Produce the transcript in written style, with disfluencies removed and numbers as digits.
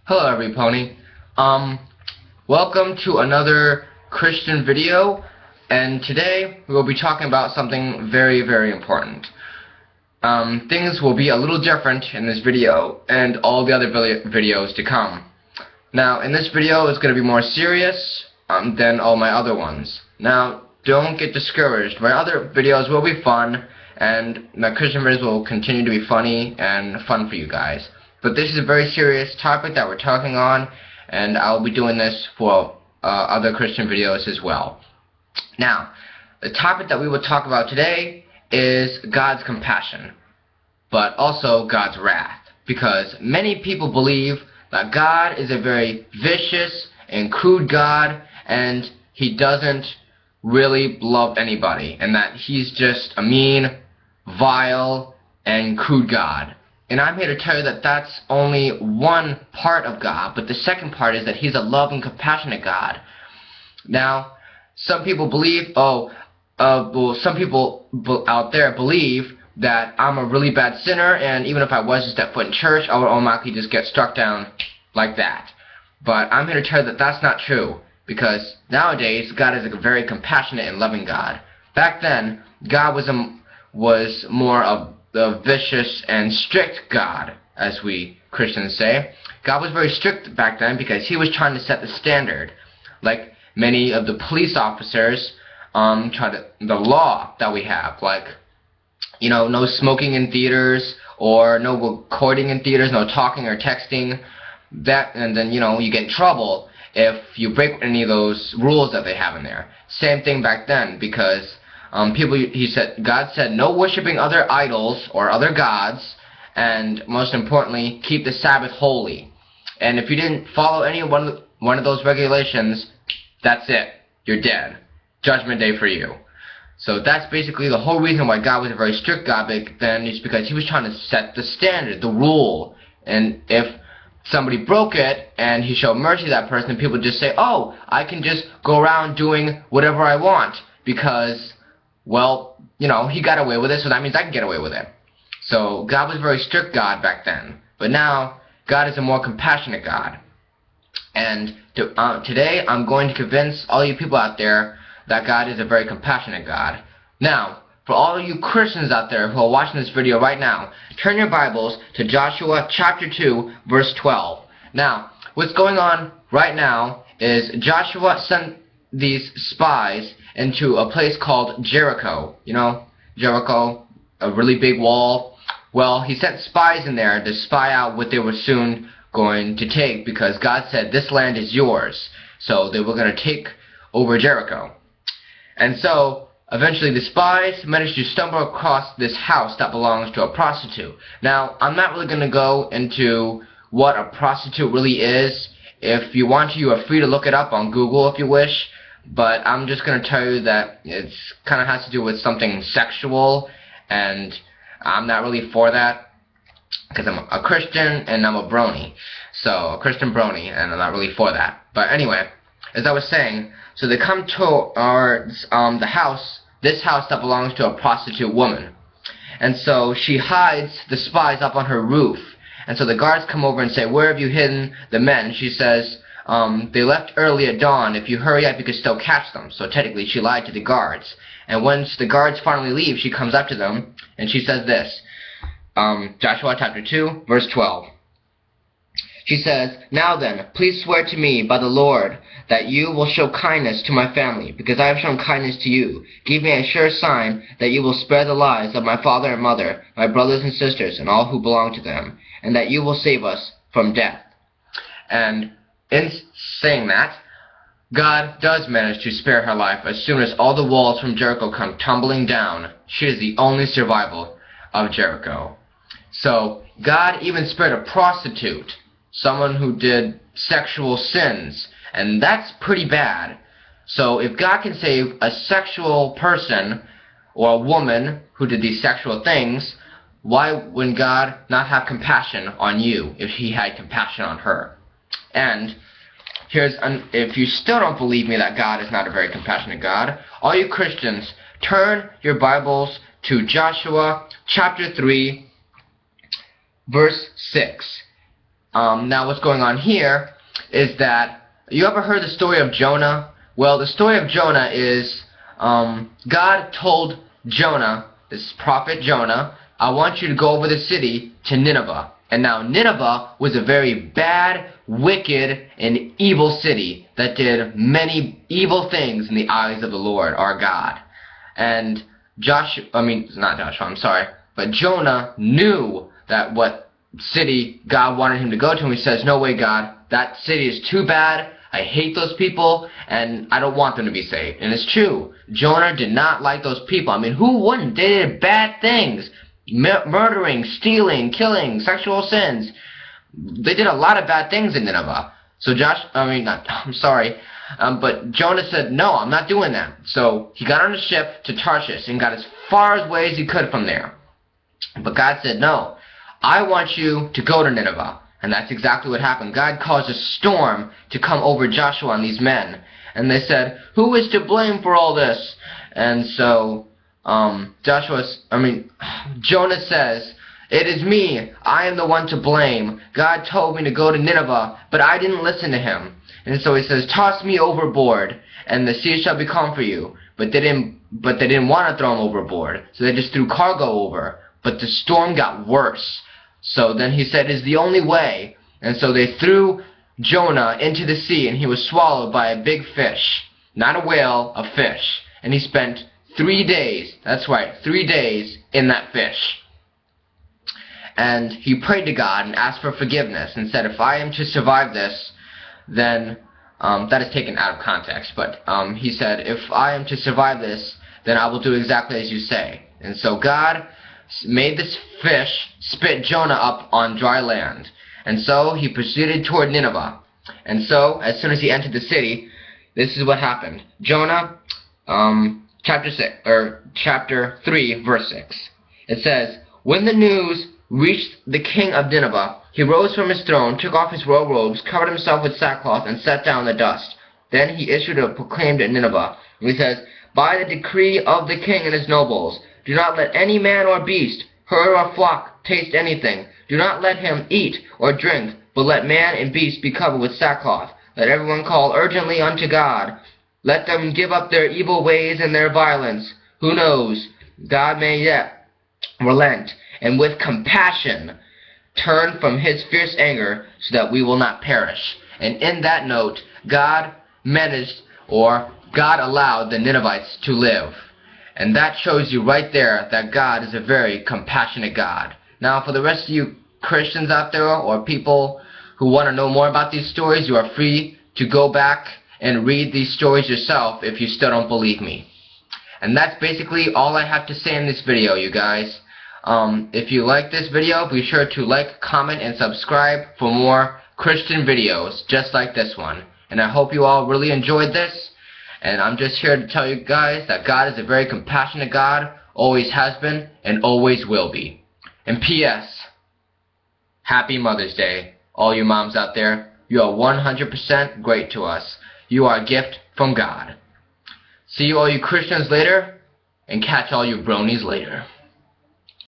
Hello everypony. Welcome to another Christian video, and today we will be talking about something very, very important. Things will be a little different in this video and all the other videos to come. Now, in this video it's going to be more serious than all my other ones. Now, don't get discouraged. My other videos will be fun, and my Christian videos will continue to be funny and fun for you guys. But this is a very serious topic that we're talking on, and I'll be doing this for other Christian videos as well. Now, the topic that we will talk about today is God's compassion, but also God's wrath, because many people believe that God is a very vicious and crude God, and He doesn't really love anybody, and that He's just a mean, vile, and crude God. And I'm here to tell you that that's only one part of God, but the second part is that He's a loving, compassionate God. Now, some people believe, some people out there believe that I'm a really bad sinner, and even if I was to step foot in church, I would automatically just get struck down like that. But I'm here to tell you that that's not true, because nowadays God is a very compassionate and loving God. Back then, God was more of the vicious and strict God, as we Christians say. God was very strict back then because He was trying to set the standard. Like many of the police officers the law that we have, like, you know, no smoking in theaters, or no recording in theaters, no talking or texting. And then, you know, you get in trouble if you break any of those rules that they have in there. Same thing back then, because God said, no worshiping other idols or other gods, and most importantly, keep the Sabbath holy. And if you didn't follow any one of those regulations, that's it. You're dead. Judgment day for you. So that's basically the whole reason why God was a very strict God back then, is because He was trying to set the standard, the rule. And if somebody broke it and He showed mercy to that person, people would just say, oh, I can just go around doing whatever I want because, well, you know, He got away with it, so that means I can get away with it. So God was a very strict God back then. But now, God is a more compassionate God. And today, I'm going to convince all you people out there that God is a very compassionate God. Now, for all of you Christians out there who are watching this video right now, turn your Bibles to Joshua chapter 2, verse 12. Now, what's going on right now is Joshua sent these spies into a place called Jericho. You know, Jericho, a really big wall. Well, he sent spies in there to spy out what they were soon going to take, because God said, this land is yours. So they were going to take over Jericho. And so, eventually the spies managed to stumble across this house that belongs to a prostitute. Now, I'm not really going to go into what a prostitute really is. If you want to, you are free to look it up on Google if you wish. But I'm just going to tell you that it kind of has to do with something sexual, and I'm not really for that, because I'm a Christian and I'm a brony. So, a Christian brony, and I'm not really for that. But anyway, as I was saying, so they come to this house that belongs to a prostitute woman. And so she hides the spies up on her roof. And so the guards come over and say, where have you hidden the men? She says, they left early at dawn. If you hurry up, you can still catch them. So technically, she lied to the guards. And once the guards finally leave, she comes up to them, and she says this. Joshua chapter 2, verse 12. She says, now then, please swear to me by the Lord that you will show kindness to my family, because I have shown kindness to you. Give me a sure sign that you will spare the lives of my father and mother, my brothers and sisters, and all who belong to them, and that you will save us from death. And in saying that, God does manage to spare her life as soon as all the walls from Jericho come tumbling down. She is the only survivor of Jericho. So, God even spared a prostitute, someone who did sexual sins, and that's pretty bad. So, if God can save a sexual person, or a woman who did these sexual things, why would God not have compassion on you if He had compassion on her? And if you still don't believe me that God is not a very compassionate God, all you Christians, turn your Bibles to Joshua chapter 3, verse 6. Now what's going on here is that, you ever heard the story of Jonah? Well, the story of Jonah is, God told Jonah, this prophet Jonah, I want you to go over the city to Nineveh. And now Nineveh was a very bad, wicked, and evil city that did many evil things in the eyes of the Lord, our God. And but Jonah knew that what city God wanted him to go to, and he says, no way, God, that city is too bad, I hate those people, and I don't want them to be saved. And it's true, Jonah did not like those people. I mean, who wouldn't? They did bad things, murdering, stealing, killing, sexual sins. They did a lot of bad things in Nineveh. So but Jonah said, no, I'm not doing that. So he got on a ship to Tarshish and got as far away as he could from there. But God said, no, I want you to go to Nineveh. And that's exactly what happened. God caused a storm to come over Joshua and these men. And they said, who is to blame for all this? And so Jonah says, it is me. I am the one to blame. God told me to go to Nineveh, but I didn't listen to him. And so he says, toss me overboard, and the sea shall be calm for you. But they didn't want to throw him overboard, so they just threw cargo over. But the storm got worse. So then he said, it's the only way. And so they threw Jonah into the sea, and he was swallowed by a big fish. Not a whale, a fish. And he spent 3 days, that's right, 3 days in that fish. And he prayed to God and asked for forgiveness and said, if I am to survive this, then, that is taken out of context, but he said, if I am to survive this, then I will do exactly as you say. And so God made this fish spit Jonah up on dry land. And so he proceeded toward Nineveh. And so, as soon as he entered the city, this is what happened. Jonah, chapter 3, verse 6. It says, when the news reached the king of Nineveh, he rose from his throne, took off his royal robes, covered himself with sackcloth, and sat down in the dust. Then he issued a proclaimed at Nineveh. And he says, by the decree of the king and his nobles, do not let any man or beast, herd or flock, taste anything. Do not let him eat or drink, but let man and beast be covered with sackcloth. Let everyone call urgently unto God. Let them give up their evil ways and their violence. Who knows? God may yet relent, and with compassion turn from his fierce anger, so that we will not perish. And in that note, God allowed the Ninevites to live. And that shows you right there that God is a very compassionate God. Now, for the rest of you Christians out there, or people who want to know more about these stories, you are free to go back and read these stories yourself if you still don't believe me. And that's basically all I have to say in this video, you guys. If you like this video, be sure to like, comment, and subscribe for more Christian videos just like this one. And I hope you all really enjoyed this. And I'm just here to tell you guys that God is a very compassionate God, always has been, and always will be. And P.S. Happy Mother's Day, all you moms out there. You are 100% great to us. You are a gift from God. See you all you Christians later, and catch all you bronies later.